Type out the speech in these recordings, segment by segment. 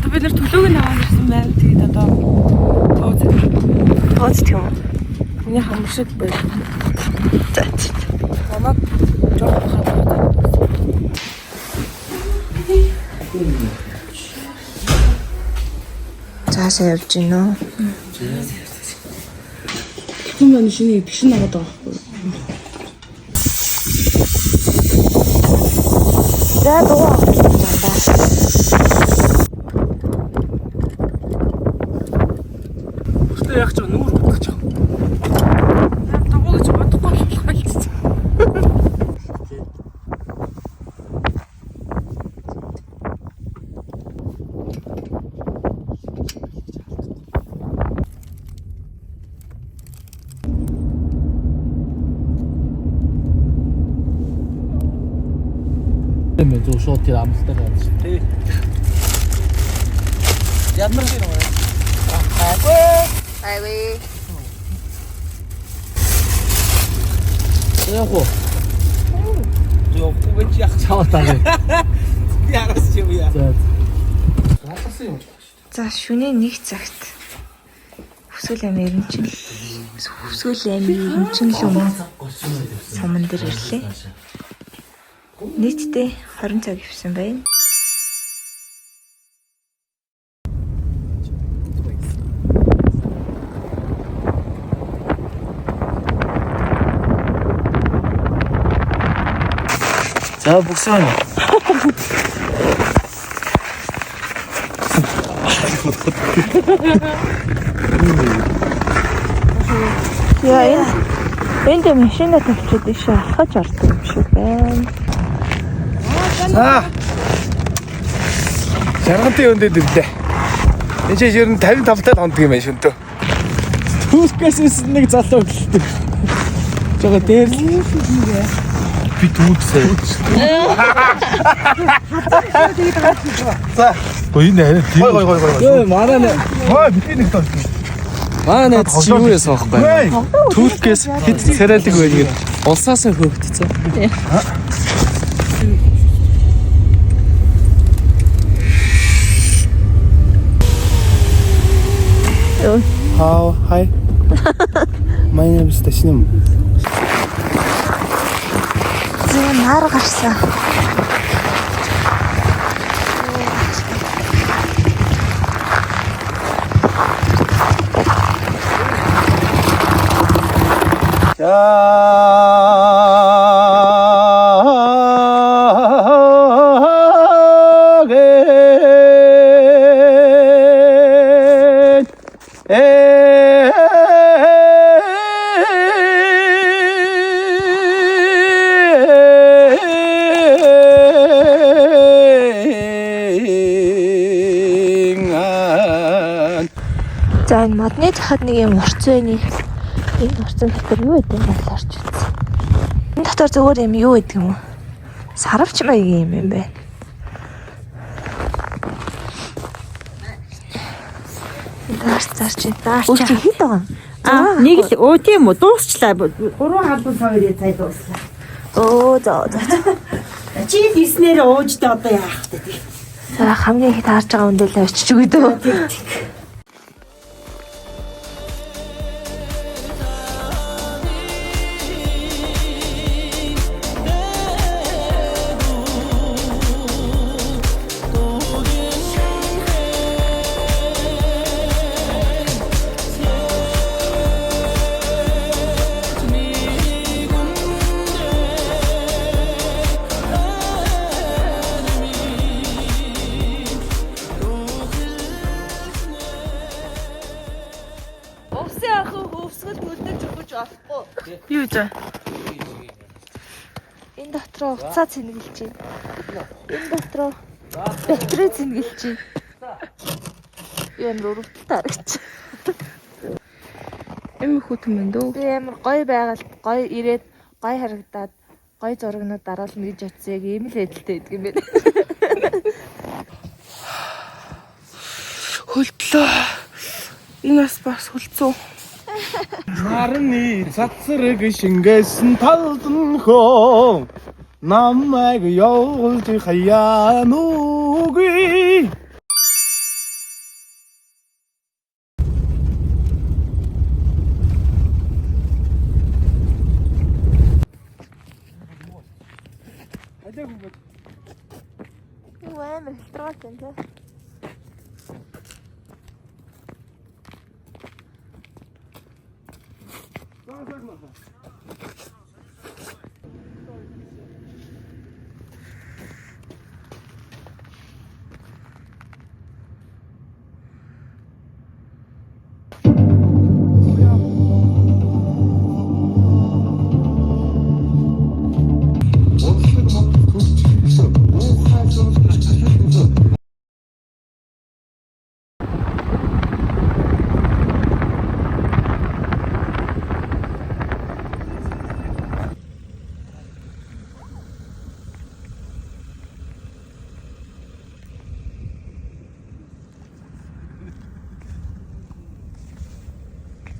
Одоо бид нэр төлөөг нь аваад ирсэн байна. Тэгээд одоо Тооц тийм үү? миний хамар шиг байна. За. Намайг жоох хатаа. Цаашаа явж гинөө. Хүн маань шиний бишин аваад байгаа байхгүй. За дугаа авчихсан даа. Өстө яг ч нүүр бодож байгаа. Яг дугаа гэж бодохгүй болчихсон. Мен зөв шууд тэр амлалтаа яаж тий. Ямар гэр вэ? Айвэ. Яг уу. Зөв үгүй яах чавтаа. Яраас ч юм яа. За. Хатсан юм. За шөнийн 1 цагт Хүсэл амир чинь л суман дээр ирлээ. Нийтдээ 20 цаг явсан байна. За буксан. Яа. Энд машина тавьчихад ишээ алхаж ордог юм шиг байна. За. Жаргантай өндөд ирлээ. Энд чинь ер нь 55 тал хондох юм байна шөнтөө. Түүскээс нэг залуу гэлдэг. Жага дээр л би түүсээ. За. Гой нэ. Гой. Манай нэ. Бити нэг тоо. Манай чи юу яасан байхгүй. Түүскээс хэд царайлаг байна гэд улсаас хөөгдсөн. How hi. My name is Tasnim. Зэн нар гарсан. За энэ модны захад нэг юм урцсан байна. Энэ урцсан дотор юу гэдэг юм бол орч үзсэн. Энэ дотор зөвөр юм юу гэдэг юм уу? Сарвч маягийн юм байна. Зарч. Үгүй хэд байгаа юм? Нэг л тийм үү дуусчлаа. 3 халуун сая цай дууслаа. За. Чи диснээр ууж та одоо яах вэ? За хамгийн их таарж байгаа үндэл очиж өгөө дөө. Юу вэ? Энэ дотроо уцаа цэнгэлж байна. Энэ дотроо батарей цэнгэлж байна. Юу нэр өрөвдөлтэй харагч. Эм хүүтэн байна дөө. Би амар гоё байгаад гоё ирээд гоё харагдаад гоё зурагнууд дараална гэж бодсон яг ийм л хэдэлтэй байдаг юм байна. Хөлтлөө. Энэ бас хөлцөө. Нарны цацраг шингээсэн талдан хөө нам намайг явуулж хаяа нүгүй 나갔던데.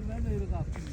맨날 이러다 아프지.